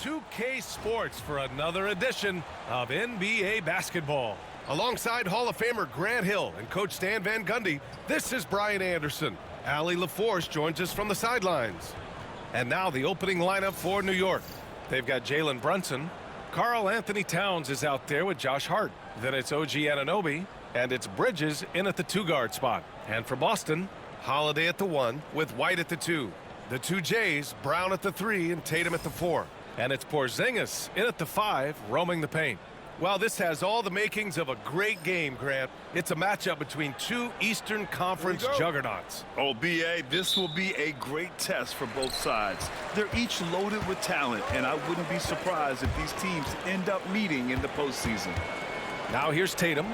2K Sports for another edition of NBA basketball. Alongside Hall of Famer Grant Hill and Coach Stan Van Gundy, this is Brian Anderson. Allie LaForce joins us from the sidelines. And now the opening lineup for New York. They've got Jalen Brunson. Karl Anthony Towns is out there with Josh Hart. Then it's OG Anunoby. And it's Bridges in at the two-guard spot. And for Boston, Holiday at the 1 with White at the 2. The two Jays, Brown at the 3 and Tatum at the 4. And it's Porzingis in at the 5, roaming the paint. Well, this has all the makings of a great game, Grant. It's a matchup between two Eastern Conference juggernauts. Oh, B.A., this will be a great test for both sides. They're each loaded with talent, and I wouldn't be surprised if these teams end up meeting in the postseason. Now here's Tatum.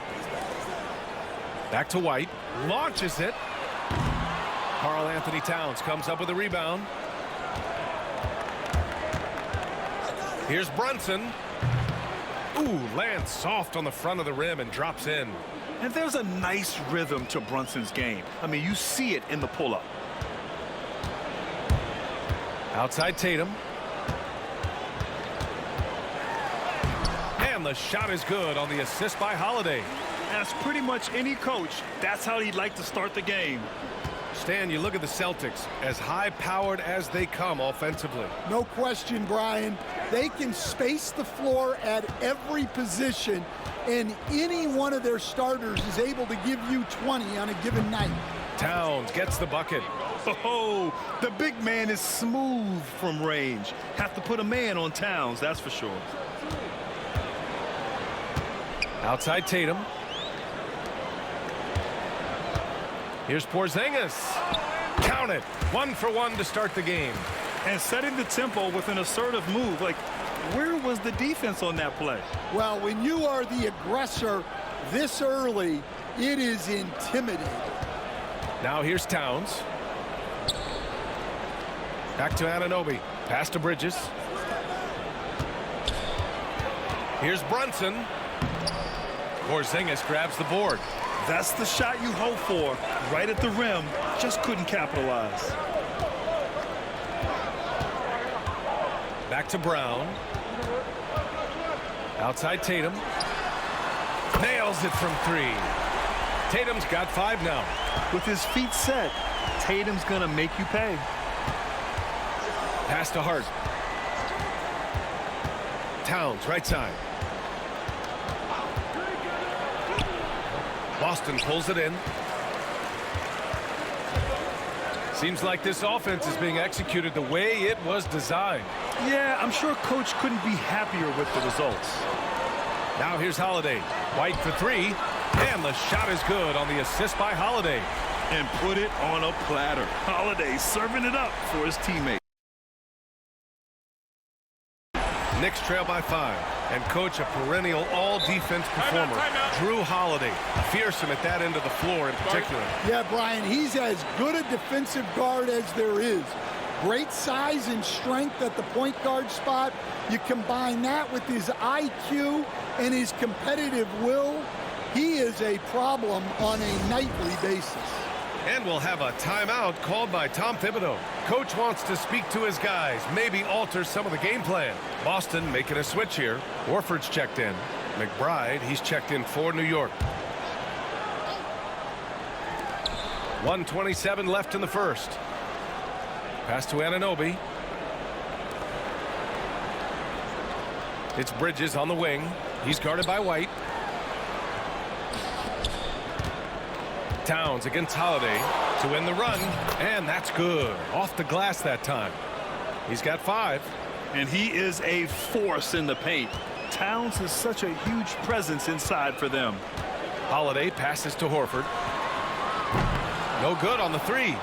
Back to White. Launches it. Karl Anthony Towns comes up with a rebound. Here's Brunson. Ooh, lands soft on the front of the rim and drops in. And there's a nice rhythm to Brunson's game. I mean, you see it in the pull-up. Outside Tatum. And the shot is good on the assist by Holiday. As pretty much any coach, that's how he'd like to start the game. Stan, you look at the Celtics, as high-powered as they come offensively. No question, Brian. They can space the floor at every position, and any one of their starters is able to give you 20 on a given night. Towns gets the bucket. Oh, the big man is smooth from range. Have to put a man on Towns, that's for sure. Outside Tatum. Here's Porzingis. Count it. 1 for 1 to start the game. And setting the tempo with an assertive move. Like, where was the defense on that play? Well, when you are the aggressor this early, it is intimidating. Now here's Towns. Back to Anunoby. Pass to Bridges. Here's Brunson. Porzingis grabs the board. That's the shot you hope for. Right at the rim. Just couldn't capitalize. Back to Brown. Outside Tatum. Nails it from 3. Tatum's got 5 now. With his feet set, Tatum's going to make you pay. Pass to Hart. Towns, right side. Boston pulls it in. Seems like this offense is being executed the way it was designed. Yeah, I'm sure Coach couldn't be happier with the results. Now here's Holiday. White for 3. And the shot is good on the assist by Holiday. And put it on a platter. Holiday serving it up for his teammate. Knicks trail by 5. And coach, a perennial all-defense performer, Drew Holiday. Fearsome at that end of the floor in particular. Yeah, Brian, he's as good a defensive guard as there is. Great size and strength at the point guard spot. You combine that with his IQ and his competitive will, he is a problem on a nightly basis. And we'll have a timeout called by Tom Thibodeau. Coach wants to speak to his guys, maybe alter some of the game plan. Boston making a switch here. Horford's checked in. McBride, he's checked in for New York. 1:27 left in the first. Pass to Anunoby. It's Bridges on the wing. He's guarded by White. Towns against Holiday to win the run, and that's good. Off the glass that time. He's got 5. And he is a force in the paint. Towns is such a huge presence inside for them. Holiday passes to Horford. No good on the 3.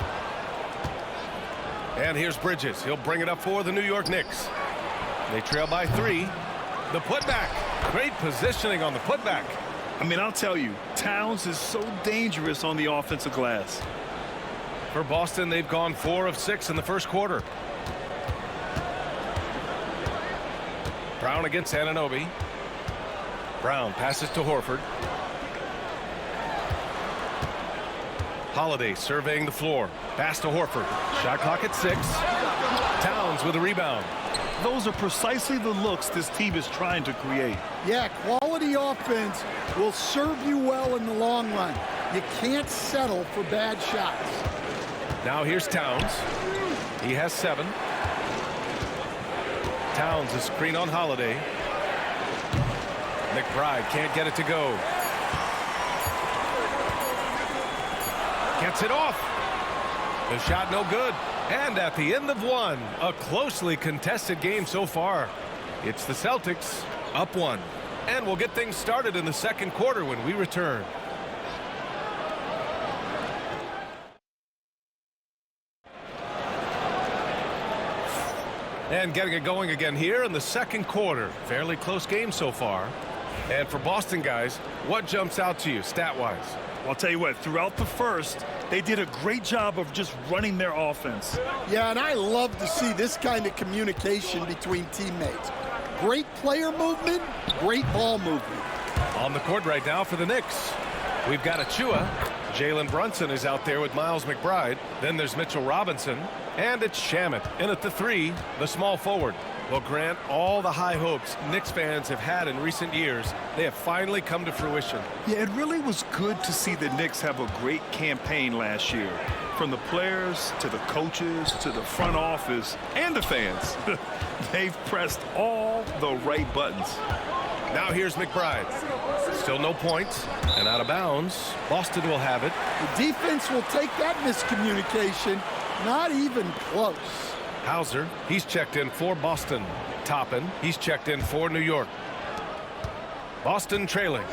And here's Bridges. He'll bring it up for the New York Knicks. They trail by 3. The putback. Great positioning on the putback. I mean, I'll tell you, Towns is so dangerous on the offensive glass. For Boston, they've gone 4 of 6 in the first quarter. Brown against Anunoby. Brown passes to Horford. Holiday surveying the floor. Pass to Horford. Shot clock at 6. Towns with a rebound. those are precisely the looks this team is trying to create. Yeah, quality offense will serve you well in the long run. You can't settle for bad shots. Now here's Towns. He has 7. Towns, a screen on Holiday. McBride can't get it to go. Gets it off. The shot no good. And at the end of one, a closely contested game so far. It's the Celtics up 1. And we'll get things started in the second quarter when we return. And getting it going again here in the second quarter. Fairly close game so far. And for Boston guys, what jumps out to you stat-wise? I'll tell you what, throughout the first, they did a great job of just running their offense. Yeah, and I love to see this kind of communication between teammates. Great player movement, great ball movement. On the court right now for the Knicks, we've got Achua. Jalen Brunson is out there with Miles McBride. Then there's Mitchell Robinson. And it's Shamet in at the 3, the small forward. Well, Grant, all the high hopes Knicks fans have had in recent years, they have finally come to fruition. Yeah, it really was good to see the Knicks have a great campaign last year. From the players to the coaches to the front office and the fans. They've pressed all the right buttons. Now here's McBride. Still no points and out of bounds. Boston will have it. The defense will take that miscommunication. Not even close. Hauser, he's checked in for Boston. Toppin, he's checked in for New York. Boston trailing.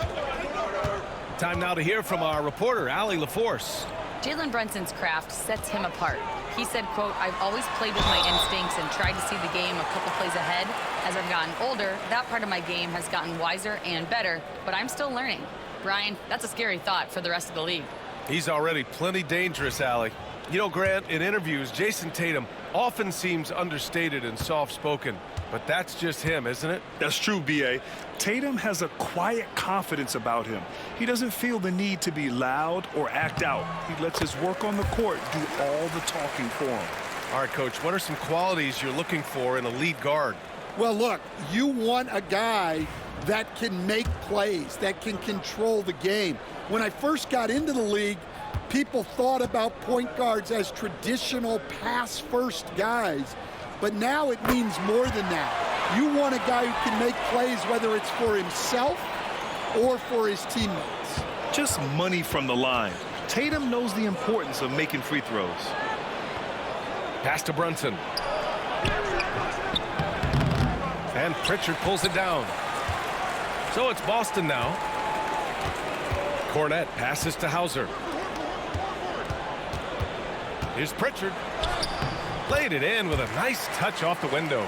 Time now to hear from our reporter, Allie LaForce. Jalen Brunson's craft sets him apart. He said, quote, "I've always played with my instincts and tried to see the game a couple plays ahead. As I've gotten older, that part of my game has gotten wiser and better, but I'm still learning." Brian, that's a scary thought for the rest of the league. He's already plenty dangerous, Allie. You know, Grant, in interviews, Jason Tatum often seems understated and soft-spoken, but that's just him, isn't it? That's true, B.A. Tatum has a quiet confidence about him. He doesn't feel the need to be loud or act out. He lets his work on the court do all the talking for him. All right, Coach, what are some qualities you're looking for in a lead guard? Well, look, you want a guy that can make plays, that can control the game. When I first got into the league, people thought about point guards as traditional pass-first guys, but now it means more than that. You want a guy who can make plays, whether it's for himself or for his teammates. Just money from the line. Tatum knows the importance of making free throws. Pass to Brunson. And Pritchard pulls it down. So it's Boston now. Cornette passes to Hauser. Here's Pritchard. Laid it in with a nice touch off the window.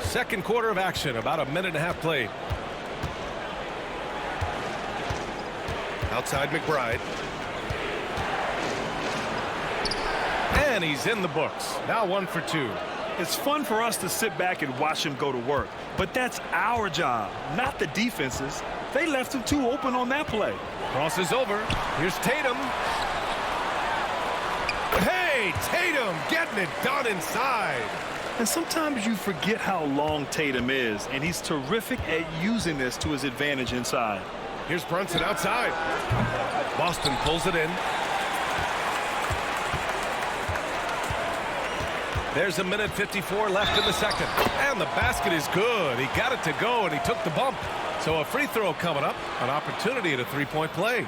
Second quarter of action, about a minute and a half played. Outside McBride. And he's in the books. Now 1 for 2. It's fun for us to sit back and watch him go to work, but that's our job, not the defense's. They left him too open on that play. Crosses over. Here's Tatum. Hey, Tatum getting it done inside. And sometimes you forget how long Tatum is, and he's terrific at using this to his advantage inside. Here's Brunson outside. Boston pulls it in. There's a minute 54 left in the second. And the basket is good. He got it to go, and he took the bump. So a free throw coming up. An opportunity at a three-point play.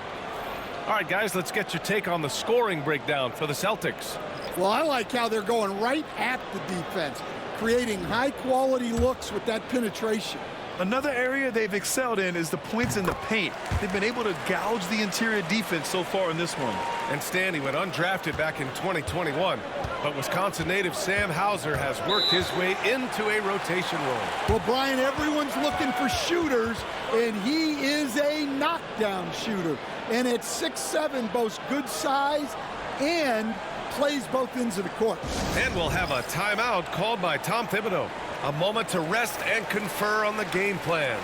All right, guys, let's get your take on the scoring breakdown for the Celtics. Well, I like how they're going right at the defense, creating high-quality looks with that penetration. Another area they've excelled in is the points in the paint. They've been able to gouge the interior defense so far in this one. And Stanley went undrafted back in 2021, but Wisconsin native Sam Hauser has worked his way into a rotation role. Well, Brian, everyone's looking for shooters, and he is a knockdown shooter. And at 6'7", boasts good size and plays both ends of the court. And we'll have a timeout called by Tom Thibodeau. A moment to rest and confer on the game plan.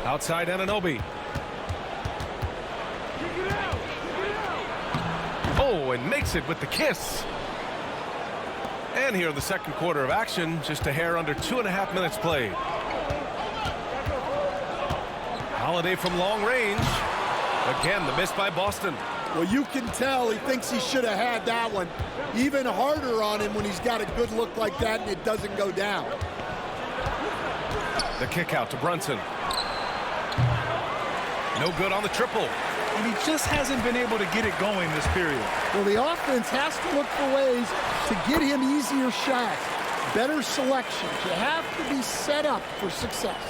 Outside Anunoby. Oh, and makes it with the kiss. And here in the second quarter of action, just a hair under 2.5 minutes played. Holiday from long range. Again, the miss by Boston. Well, you can tell he thinks he should have had that one. Even harder on him when he's got a good look like that and it doesn't go down. The kick out to Brunson. No good on the triple. And he just hasn't been able to get it going this period. Well, the offense has to look for ways to get him easier shots, better selections. You have to be set up for success.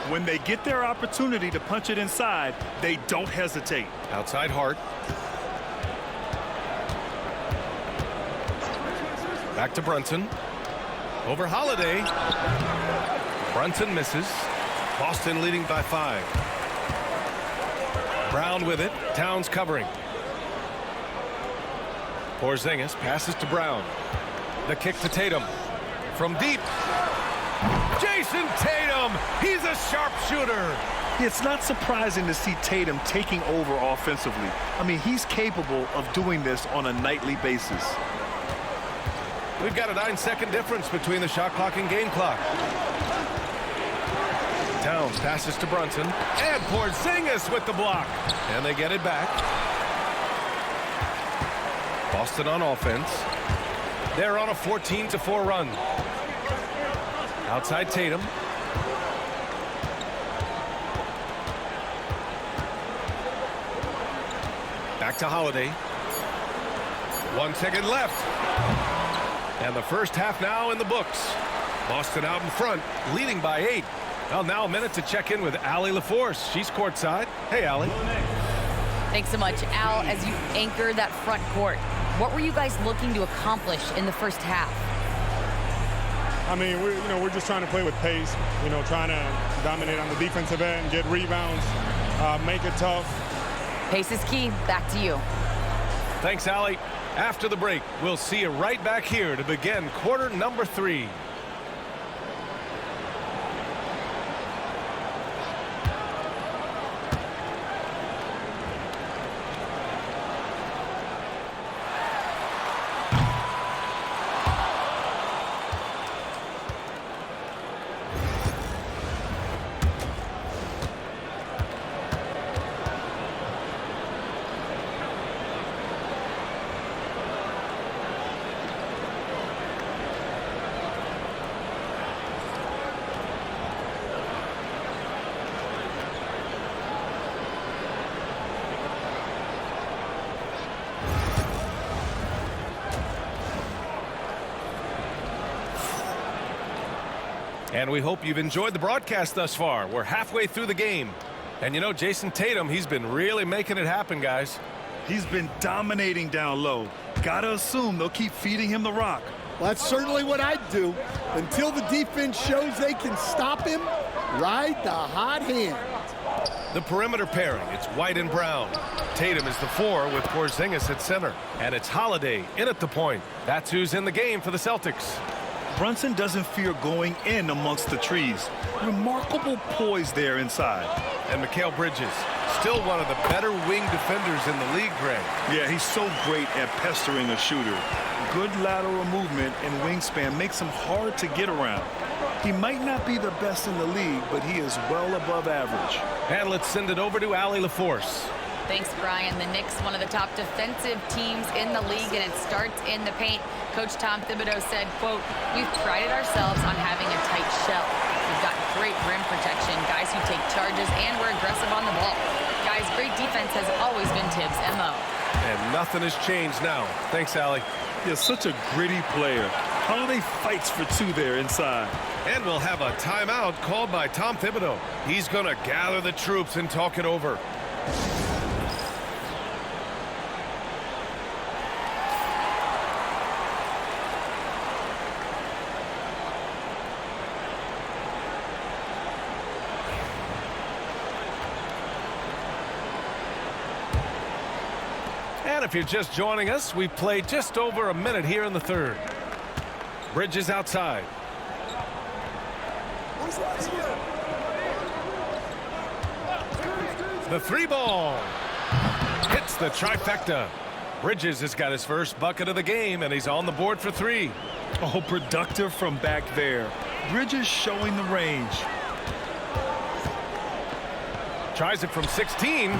When they get their opportunity to punch it inside, they don't hesitate. Outside Hart. Back to Brunson. Over Holiday. Brunson misses. Boston leading by 5. Brown with it. Towns covering. Porzingis passes to Brown. The kick to Tatum. From deep. Jason Tatum. He's a sharpshooter. It's not surprising to see Tatum taking over offensively. I mean, he's capable of doing this on a nightly basis. We've got a 9-second difference between the shot clock and game clock. Towns passes to Brunson. And Porzingis with the block. And they get it back. Boston on offense. They're on a 14-4 run. Outside Tatum. Back to Holiday. 1 second left. And the first half now in the books. Boston out in front, leading by 8. Well, now a minute to check in with Allie LaForce. She's courtside. Hey, Allie. Thanks so much, Al. As you anchor that front court, what were you guys looking to accomplish in the first half? I mean, we're just trying to play with pace. Trying to dominate on the defensive end, get rebounds, make it tough. Pace is key. Back to you. Thanks, Allie. After the break, we'll see you right back here to begin quarter number 3. And we hope you've enjoyed the broadcast thus far. We're halfway through the game. And you know, Jason Tatum, he's been really making it happen, guys. He's been dominating down low. Gotta assume they'll keep feeding him the rock. Well, that's certainly what I'd do. Until the defense shows they can stop him, ride the hot hand. The perimeter pairing, it's White and Brown. Tatum is the 4 with Porzingis at center. And it's Holiday in at the point. That's who's in the game for the Celtics. Brunson doesn't fear going in amongst the trees. Remarkable poise there inside. And Mikal Bridges, still one of the better wing defenders in the league, Greg. Yeah, he's so great at pestering a shooter. Good lateral movement and wingspan makes him hard to get around. He might not be the best in the league, but he is well above average. And let's send it over to Allie LaForce. Thanks, Brian. The Knicks, one of the top defensive teams in the league, and it starts in the paint. Coach Tom Thibodeau said, quote, "We've prided ourselves on having a tight shell. We've got great rim protection, guys who take charges, and we're aggressive on the ball. Guys, great defense has always been Tibbs' MO." And nothing has changed now. Thanks, Allie. He's such a gritty player. Holiday fights for 2 there inside. And we'll have a timeout called by Tom Thibodeau. He's going to gather the troops and talk it over. And if you're just joining us, we've played just over a minute here in the third. Bridges outside. The three ball. Hits the trifecta. Bridges has got his first bucket of the game, and he's on the board for three. Oh, productive from back there. Bridges showing the range. Tries it from 16.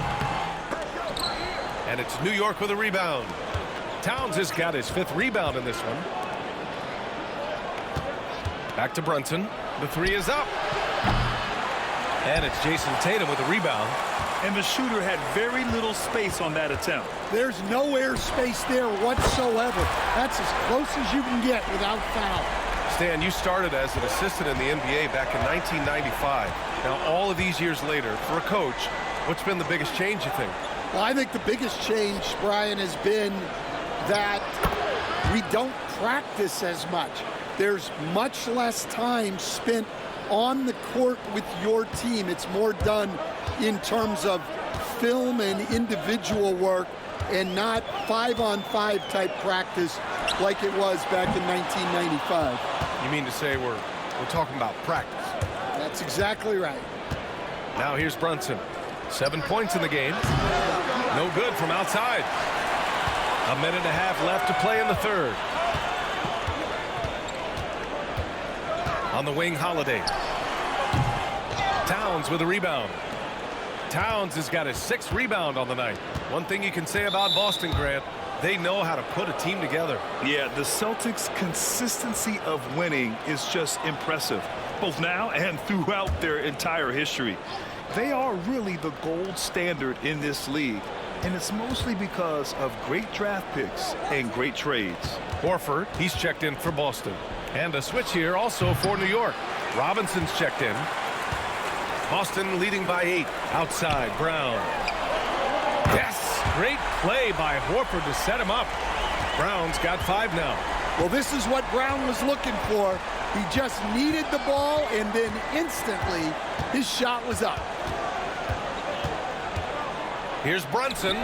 And it's New York with a rebound. Towns has got his fifth rebound in this one. Back to Brunson. The three is up. And it's Jason Tatum with a rebound. And the shooter had very little space on that attempt. There's no air space there whatsoever. That's as close as you can get without foul. Stan, you started as an assistant in the NBA back in 1995. Now, all of these years later, for a coach, what's been the biggest change, you think? Well, I think the biggest change, Brian, has been that we don't practice as much. There's much less time spent on the court with your team. It's more done in terms of film and individual work and not 5-on-5 type practice like it was back in 1995. You mean to say we're talking about practice? That's exactly right. Now here's Brunson. 7 points in the game. No good from outside. A minute and a half left to play in the third. On the wing, Holiday. Towns with a rebound. Towns has got his sixth rebound on the night. One thing you can say about Boston, Grant, they know how to put a team together. Yeah, the Celtics' consistency of winning is just impressive, both now and throughout their entire history. They are really the gold standard in this league, and it's mostly because of great draft picks and great trades. Horford, he's checked in for Boston. And a switch here also for New York. Robinson's checked in. Boston leading by 8. Outside, Brown. Yes! Great play by Horford to set him up. Brown's got 5 now. Well, this is what Brown was looking for. He just needed the ball, and then instantly his shot was up. Here's Brunson.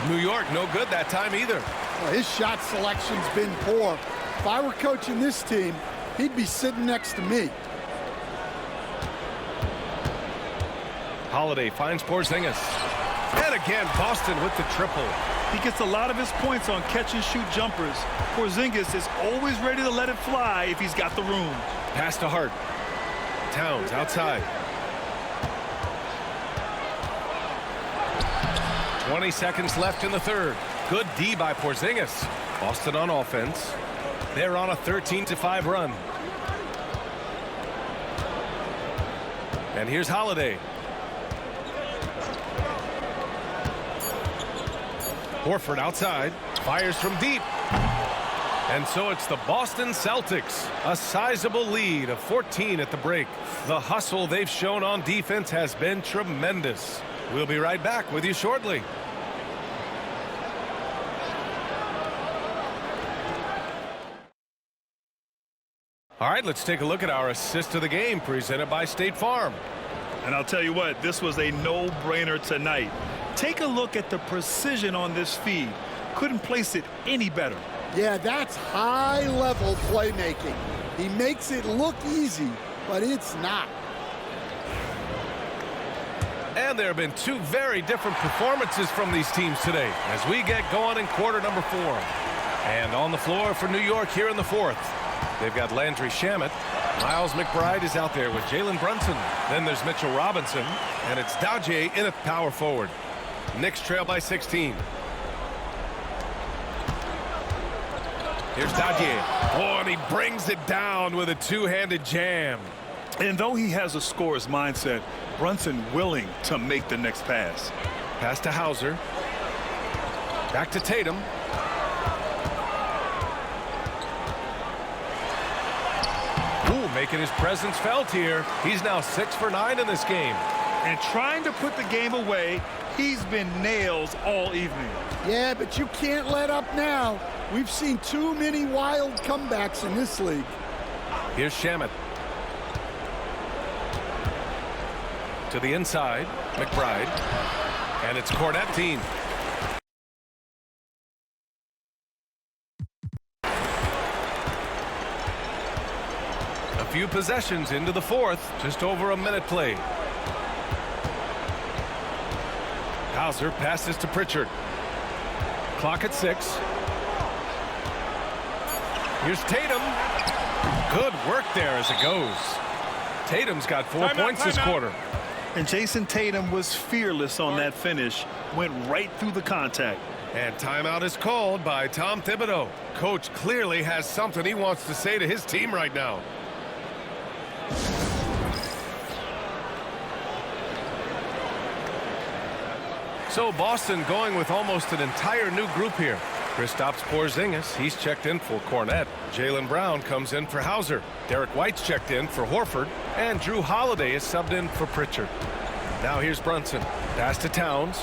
New York, no good that time either. Well, his shot selection's been poor. If I were coaching this team, he'd be sitting next to me. Holiday finds Porzingis. And again, Boston with the triple. He gets a lot of his points on catch-and-shoot jumpers. Porzingis is always ready to let it fly if he's got the room. Pass to Hart. Towns outside. 20 seconds left in the third. Good D by Porzingis. Boston on offense. They're on a 13-5 run. And here's Holiday. Horford outside. Fires from deep. And so it's the Boston Celtics. A sizable lead of 14 at the break. The hustle they've shown on defense has been tremendous. We'll be right back with you shortly. All right, let's take a look at our assist of the game presented by State Farm. And I'll tell you what, this was a no-brainer tonight. Take a look at the precision on this feed. Couldn't place it any better. Yeah, that's high-level playmaking. He makes it look easy, but it's not. And there have been two very different performances from these teams today as we get going in quarter number 4. And on the floor for New York here in the fourth. They've got Landry Shamet. Miles McBride is out there with Jalen Brunson. Then there's Mitchell Robinson. And it's Daje in at power forward. Knicks trail by 16. Here's Daje. Oh, and he brings it down with a two-handed jam. And though he has a scorer's mindset, Brunson willing to make the next pass. Pass to Hauser. Back to Tatum. Ooh, making his presence felt here. He's now 6 for 9 in this game. And trying to put the game away, he's been nails all evening. Yeah, but you can't let up now. We've seen too many wild comebacks in this league. Here's Shamet. To the inside, McBride. And it's Cornette team. A few possessions into the fourth. Just over a minute played. Hauser passes to Pritchard. Clock at 6. Here's Tatum. Good work there as it goes. Tatum's got 4 points this quarter. And Jason Tatum was fearless on that finish. Went right through the contact. And timeout is called by Tom Thibodeau. Coach clearly has something he wants to say to his team right now. So Boston going with almost an entire new group here. Kristaps Porzingis, he's checked in for Cornette. Jaylen Brown comes in for Hauser. Derek White's checked in for Horford. And Drew Holiday is subbed in for Pritchard. Now here's Brunson. Pass to Towns.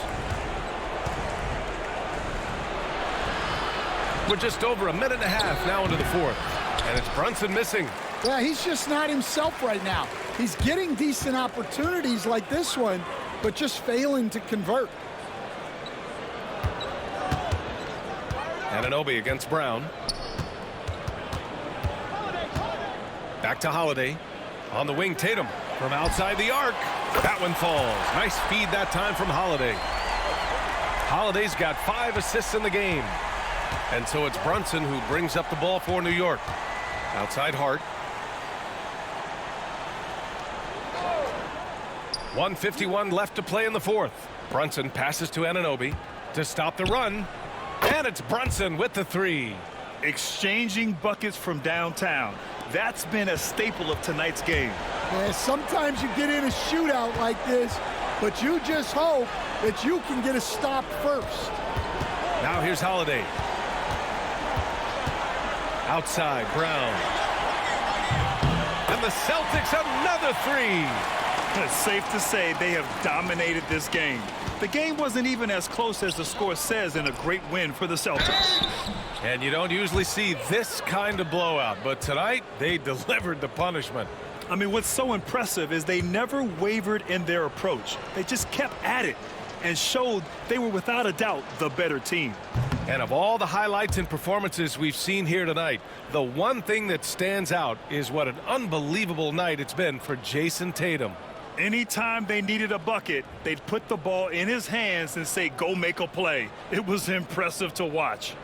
We're just over a minute and a half now into the fourth. And it's Brunson missing. Yeah, he's just not himself right now. He's getting decent opportunities like this one, but just failing to convert. Anunoby against Brown. Back to Holiday. On the wing, Tatum from outside the arc. That one falls. Nice feed that time from Holiday. Holiday's got 5 assists in the game. And so it's Brunson who brings up the ball for New York. Outside Hart. 1:51 left to play in the fourth. Brunson passes to Anunoby to stop the run. And it's Brunson with the 3. Exchanging buckets from downtown. That's been a staple of tonight's game. Yeah, sometimes you get in a shootout like this, but you just hope that you can get a stop first. Now here's Holiday. Outside, Brown. And the Celtics another 3. It's safe to say they have dominated this game. The game wasn't even as close as the score says in a great win for the Celtics. And you don't usually see this kind of blowout, but tonight they delivered the punishment. I mean, what's so impressive is they never wavered in their approach. They just kept at it and showed they were without a doubt the better team. And of all the highlights and performances we've seen here tonight, the one thing that stands out is what an unbelievable night it's been for Jason Tatum. Anytime they needed a bucket, they'd put the ball in his hands and say, go make a play. It was impressive to watch.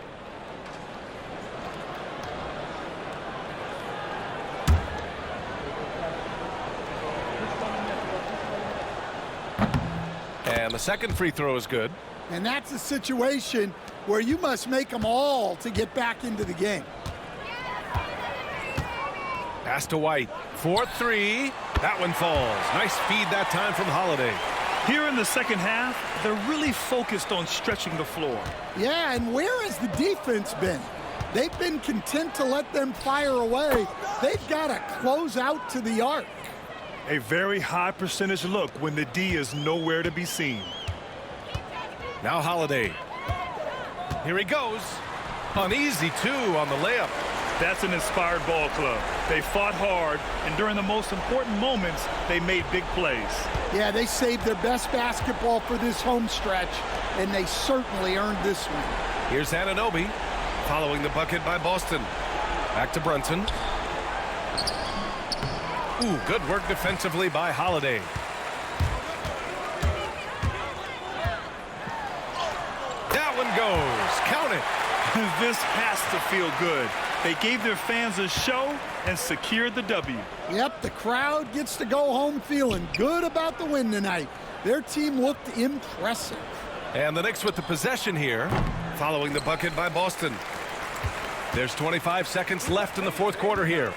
And the second free throw is good. And that's a situation where you must make them all to get back into the game. Pass to White. 4-3. That one falls. Nice feed that time from Holiday. Here in the second half, they're really focused on stretching the floor. Yeah, and where has the defense been? They've been content to let them fire away. They've got to close out to the arc. A very high percentage look when the D is nowhere to be seen. Now Holiday. Here he goes. An easy 2 on the layup. That's an inspired ball club. They fought hard, and during the most important moments, they made big plays. Yeah, they saved their best basketball for this home stretch, and they certainly earned this one. Here's Anunoby, following the bucket by Boston. Back to Brunson. Ooh, good work defensively by Holiday. That one goes. Count it. This has to feel good. They gave their fans a show and secured the W. Yep, the crowd gets to go home feeling good about the win tonight. Their team looked impressive. And the Knicks with the possession here, following the bucket by Boston. There's 25 seconds left in the fourth quarter here.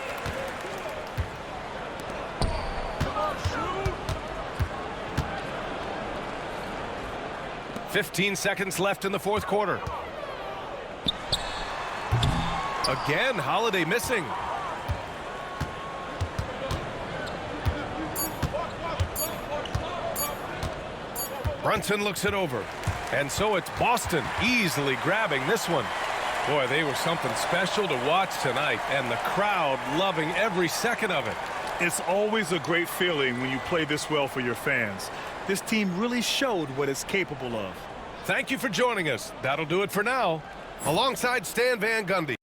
.15 seconds left in the fourth quarter. Again, Holiday missing. Brunson looks it over. And so it's Boston easily grabbing this one. Boy, they were something special to watch tonight, and the crowd loving every second of it. It's always a great feeling when you play this well for your fans. This team really showed what it's capable of. Thank you for joining us. That'll do it for now. Alongside Stan Van Gundy.